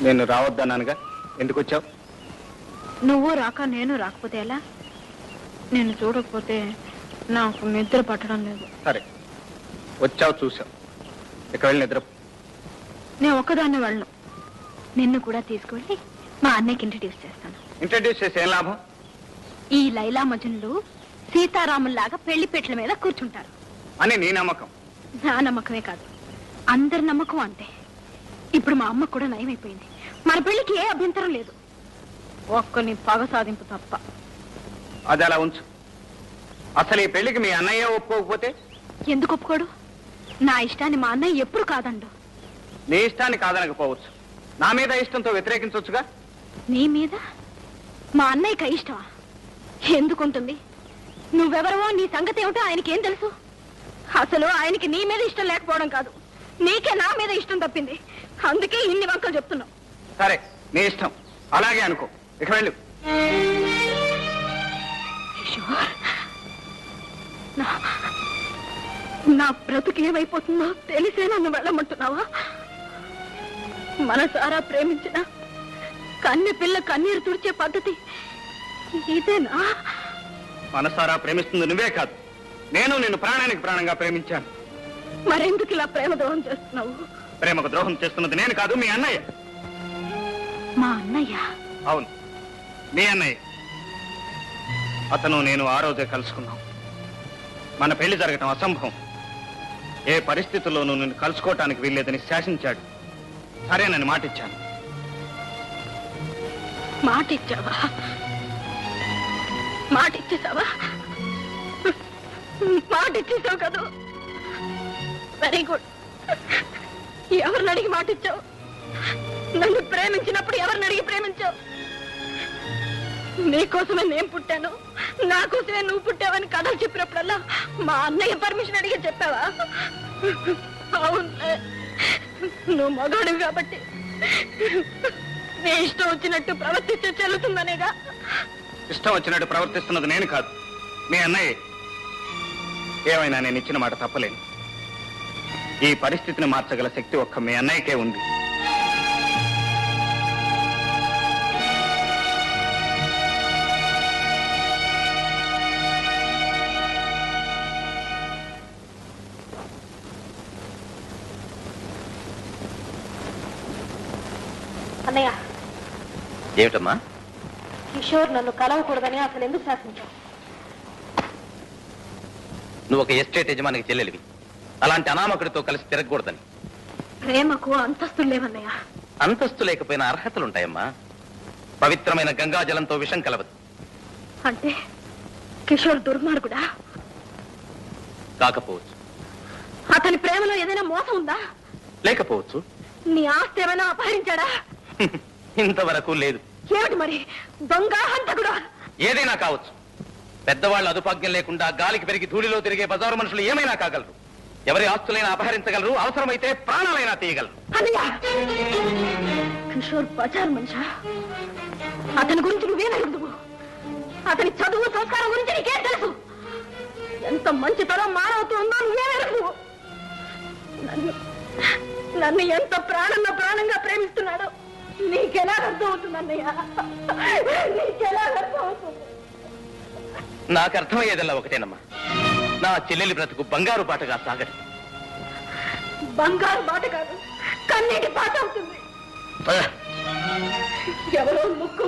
నేను రావద్దన్నానుగా, ఎందుకు వచ్చావు? నువ్వు రాక నేను రాకపోతే ఎలా? నేను చూడకపోతే నాకు నిద్ర పట్టడం లేదు. సరే, వచ్చావు చూసావు, ఇక వెళ్ళి నిద్ర. నేను ఒక్కదాన్ని వెళ్ళను, నిన్ను కూడా తీసుకువెళ్ళి మా అన్నయ్యకి ఇంట్రడ్యూస్ చేస్తాను. ఇంట్రడ్యూస్ చేసి ఏం లాభం? ఈ లైలా మజనులు సీతారాముల్లాగా పెళ్లి పెట్ల మీద కూర్చుంటారు అని నీ నమ్మకం. నా నమ్మకమే కాదు, అందరి నమ్మకం అంతే. ఇప్పుడు మా అమ్మ కూడా నయమైపోయింది, మన పెళ్లికి ఏ అభ్యంతరం లేదు, ఒక్కని పగ సాధింపు తప్ప. అది అలా ఉంచు. అసలు ఈ పెళ్లికి మీ అన్నయ్య ఒప్పుకోకపోతే? ఎందుకు ఒప్పుకోడు? నా ఇష్టాన్ని మా అన్నయ్య ఎప్పుడు కాదండు. నీ ఇష్టాన్ని కాదనకపోవచ్చు, నా మీద ఇష్టంతో వ్యతిరేకించవచ్చుగా. నీ మీద మా అన్నయ్యకి ఇష్టమా? ఎందుకుంటుంది? నువ్వెవరవో, నీ సంగతి ఏమిటో ఆయనకేం తెలుసు? అసలు ఆయనకి నీ మీద ఇష్టం లేకపోవడం కాదు, నీకే నా మీద ఇష్టం తప్పింది. అందుకే ఇన్ని వంకలు చెప్తున్నావు. సరే, నీ ఇష్టం, అలాగే అనుకో, ఇక వెళ్ళు. నా బ్రతుకు ఏమైపోతుందో తెలిసే నన్ను వెళ్ళమంటున్నావా? మనసారా ప్రేమించిన కన్నె పిల్ల కన్నీరు తుడిచే పద్ధతి ఇదేనా? మనసారా ప్రేమిస్తుంది నువ్వే కాదు, నేను నిన్ను ప్రాణానికి ప్రాణంగా ప్రేమించాను. మరెందుకు ఇలా ప్రేమ ద్రోహం చేస్తున్నావు? ప్రేమకు ద్రోహం చేస్తున్నది నేను కాదు, మీ అన్నయ్య. మా అన్నయ్య? అవును, మీ అన్నయ్య. అతను నేను ఆ రోజే కలుసుకున్నాం. మన పెళ్లి జరగటం అసంభవం, ఏ పరిస్థితుల్లోనూ నిన్ను కలుసుకోవటానికి వీల్లేదని శాసించాడు. సరేనని మాటిచ్చాను. మాటిచ్చావా? మాటిచ్చేసావా? మాటిచ్చేసావు కదా, వెరీ గుడ్. ఎవరిని అడిగి మాటిచ్చావు? నన్ను ప్రేమించినప్పుడు ఎవరిని అడిగి ప్రేమించావు? నీకోసమే నేను పుట్టాను, నా కోసమే నువ్వు పుట్టావని కథలు చెప్పినప్పుడల్లా మా అన్నయ్య పర్మిషన్ అడిగి చెప్పావా? అవును, నువ్వు మగాడివి కాబట్టి నీ ఇష్టం వచ్చినట్టు ప్రవర్తిస్తే చెల్లుతుందనేగా. ఇష్టం వచ్చినట్టు ప్రవర్తిస్తున్నది నేను కాదు, మీ అన్నయ్య. ఏమైనా నేను ఇచ్చిన మాట తప్పలేను. ఈ పరిస్థితిని మార్చగల శక్తి ఒక్క మీ అన్నయ్యకే ఉంది. అన్నయ్య. ఏమిటమ్మా? కిషోర్ నన్ను కలవకూడదని అసలు ఎందుకు శాసించావు? నువ్వు ఒక ఎస్టేట్ యజమానికి చెల్లెలివి, అలాంటి అనామకుడితో కలిసి తిరగకూడదని. ప్రేమకు అంతస్తులు లేవన్నయ్య. అంతస్తు లేకపోయినా అర్హతలుంటాయమ్మా. పవిత్రమైన గంగా జలంతో విషం కలవదు. అంటే కిషోర్ దుర్మార్గుడా? కాకపోవచ్చు. అతని ప్రేమలో ఏదైనా మోసం ఉందా? లేకపోవచ్చు. నీ ఆస్తి ఏమైనా అపహరించాడా? ఇంతవరకు లేదు. ఏమిటి మరి? దొంగ, హంతకుడా? ఏదైనా కావచ్చు. పెద్దవాళ్ళు అదుపాజ్ఞం లేకుండా గాలికి పెరిగి ధూళిలో తిరిగే బజారు మనుషులు ఏమైనా కాగలరు. ఎవరి ఆస్తులైనా అపహరించగలరు, అవసరమైతే ప్రాణాలైనా తీయగలరు. కిషోర్ బజార్ మనిషా? అతని గురించి నువ్వేనడుగు. అతని చదువు సంస్కారం గురించి నీకేం తెలుసు? ఎంత మంచితనం మానవత్వం ఉందో నువ్వేనడుగు. నన్ను ఎంత ప్రాణంగా ప్రేమిస్తున్నాడో నీకెలా అర్థం అవుతుంది అన్నయ్య? నీకెలా అర్థం అవుతుంది? నాకు అర్థమయ్యేదల్లా ఒకటేనమ్మా, నా చెల్లెలి బ్రతుకు బంగారు బాటగా సాగదు. బంగారు బాట కాదు, కన్నీటి బాట అవుతుంది. ఎవరో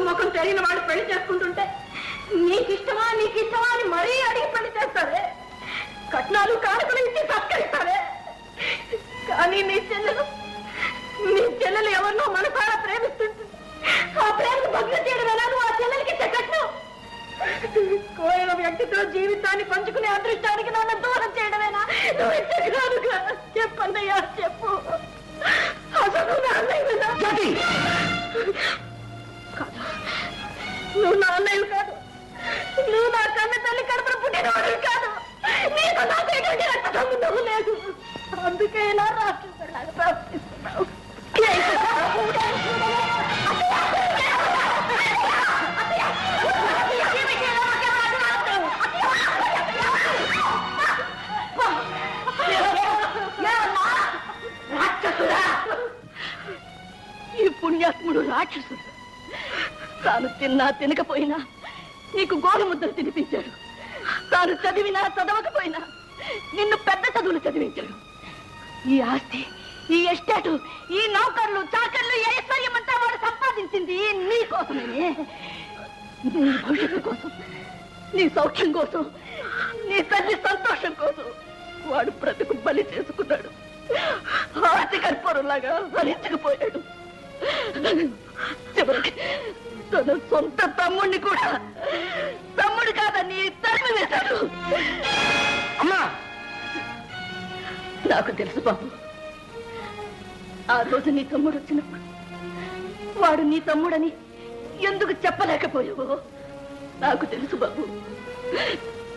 ముఖం తెలియని వాడు పెళ్లి చేసుకుంటుంటే నీకిష్టమా అని మరీ అడిగి పెళ్లి చేస్తారే. కట్నాలు కానుకలు ఇచ్చి సత్కరిస్తారే. కానీ నీ చెల్లెలు ఎవరినో మనసారా ప్రేమిస్తుంటుంది. ఆ ప్రేమను భగ్నం చేయడం ఎలా? నువ్వు ఆ చెల్లెలకి కట్నం. కోరిన వ్యక్తితో జీవితాన్ని పంచుకునే అదృష్టానికి నన్ను దూరం చేయడమేనా నువ్వు ఇచ్చగానుగా? చెప్పన్నయ్యా, చెప్పు. అసలు నా అన్నయ్య కాదు, నువ్వు నా అన్నయ్య కాదు, నువ్వు నా కన్న తల్లి కడుపున పుట్టినవాడు కాదు. నీకు నాకు ఎటువంటి రక్త సంబంధం లేదు. అందుకే ఇలా రాష్ట్రంలాగా ప్రవర్తిస్తున్నావు. రాక్షసుడు. తాను తిన్నా తినకపోయినా నీకు గోలు ముద్దలు తినిపించాడు. తాను చదివినా చదవకపోయినా నిన్ను పెద్ద చదువులు చదివించాడు. ఈ ఆస్తి, ఈ ఎస్టేటు, ఈ నౌకర్లు, చాకర్లు, ఐశ్వర్యం అంతా వాడు సంపాదించింది నీ కోసమే. నీ భవిష్యత్తు కోసం, నీ సౌఖ్యం కోసం, నీ తల్లి సంతోషం కోసం వాడు బ్రతుకు బలి చేసుకున్నాడు. ఆస్తి కర్పూరంలాగా హరించకపోయాడు. చివరికి తన సొంత తమ్ముడిని కూడా తమ్ముడు కాదని తరిమి వేశాడు. అమ్మా, నాకు తెలుసు బాబు. ఆ రోజు నీ తమ్ముడు వచ్చినప్పుడు వాడు నీ తమ్ముడని ఎందుకు చెప్పలేకపోయావో నాకు తెలుసు బాబు.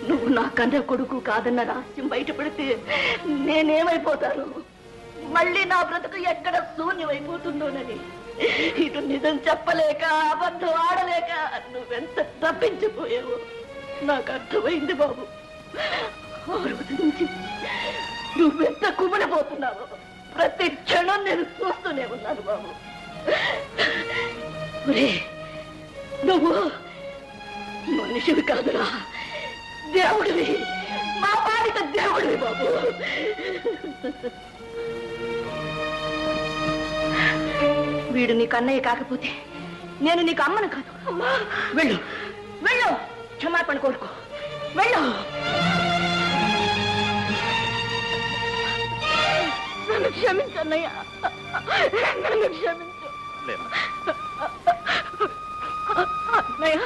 నువ్వు నా కన్న కొడుకు కాదన్న రహస్యం బయటపడితే నేనేమైపోతాను, మళ్ళీ నా బ్రతుకు ఎక్కడ శూన్యమైపోతుందోనని ఇటు నిజం చెప్పలేక అబద్ధం ఆడలేక నువ్వెంత తప్పించిపోయావో నాకు అర్థమైంది బాబు. ఆ రోజు నుంచి నువ్వెంత కుమిలిపోతున్నావో ప్రతి క్షణం నేను చూస్తూనే ఉన్నాను బాబు. నువ్వు మనిషివి కాదురా, దేవుడివి, మా బాలిక దేవుడివి బాబు. వీడు నీకు అన్నయ్య కాకపోతే నేను నీకు అమ్మను కాదు. వెళ్ళు, వెళ్ళు, క్షమాపణ కోరుకో, వెళ్ళు. నన్ను క్షమించు అన్నయ్య, నన్ను క్షమించు అన్నయ్య.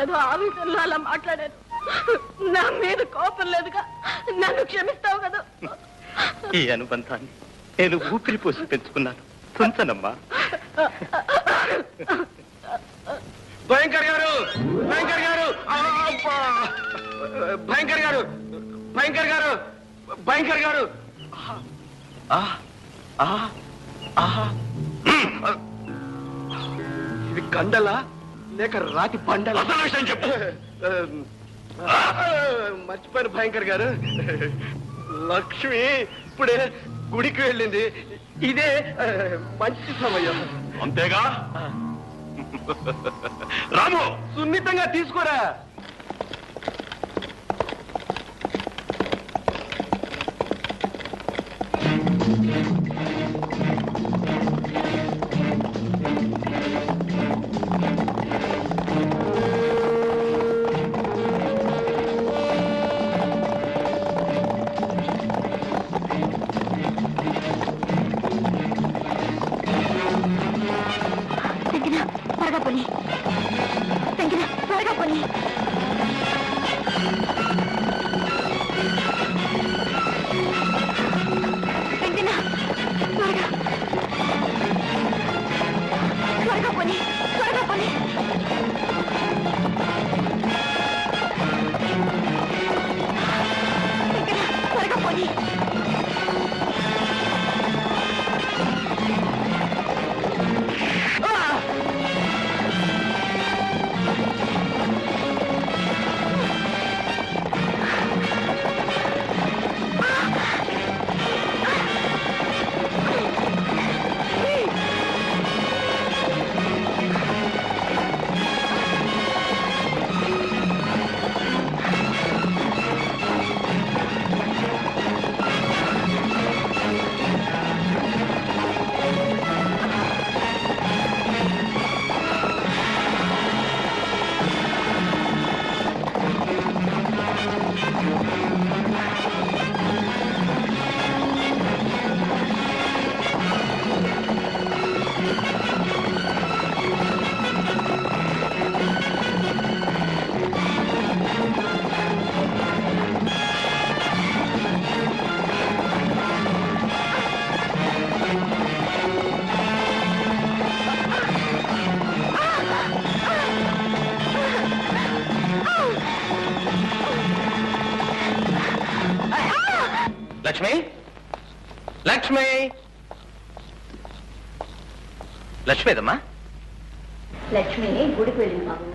ఏదో ఆవేశంలో అలా మాట్లాడాను, నా మీద కోపం లేదుగా, నన్ను క్షమిస్తావు కదా. ఈ అనుబంధాన్ని నేను ఊపిరి పోసి పెంచుకున్నాను. కొంచెనమ్మా. భయంకర్ గారు, భయంకర్ గారు, భయంకర్ గారు, భయంకర్ గారు, భయంకర్ గారు. ఇది కండలా లేక రాతి పండలా? అసలు విషయం చెప్పు. మర్చిపోయిన భయంకర్ గారు, లక్ష్మి ఇప్పుడే గుడికి వెళ్ళింది. ఇదే మంచి సమయం. అంతేగా రాము, సున్నితంగా తీసుకోరా. త్వరగా పోనీ, త్వరగా పోనీ. త్వరగా పోనీ, త్వరగా పోనీ. త్వరగా పోనీ. లక్ష్మి, లక్ష్మి, లక్ష్మేదమ్మా. లక్ష్మి గుడికి వెళ్ళింది బాబు.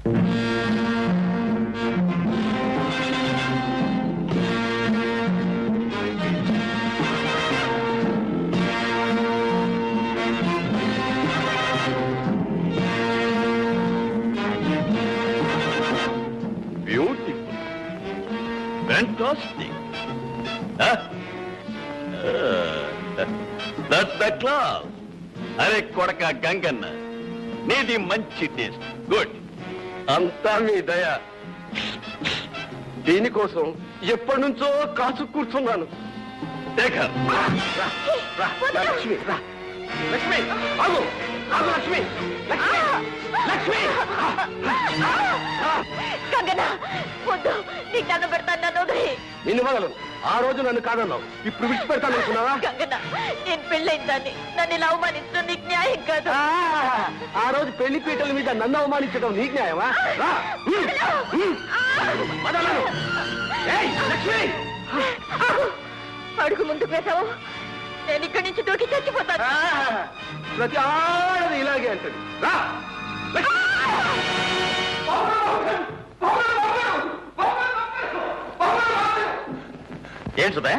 ఫ్యాంటాస్టిక్. That's the class. అరే కొడక గంగన్న, నీది మంచి టేస్ట్. గుడ్. అంతా మీ దయ. దీనికోసం ఎప్పటి నుంచో కాసు కూర్చున్నాను. శేఖర్, లక్ష్మి రా. లక్ష్మి ఆగు, ఆగు లక్ష్మి. లక్ష్మి, లక్ష్మి. గంగనా వద్దు, నీకు దండం పెడతాను, నన్ను వదిలేయ్. నిన్ను వదలను. ఆ రోజు నన్ను కాదన్నావు, ఇప్పుడు విడిచిపెడతాను అనుకున్నావా? గంగనా, నేను పెళ్ళైందాన్ని, నన్ను ఇలా అవమానించడం నీకు న్యాయం కాదు. ఆ రోజు పెళ్లి పీటల మీద నన్ను అవమానించడం నీకు న్యాయమా? రా. వదలను. ఏయ్, లక్ష్మి. అడుగు ముందుకు వేసావు, నేను ఇక్కడి నుంచి దూకి చచ్చిపోతాను. ప్రతి ఆడది ఇలాగే అంటది. రా. ఏం సుధా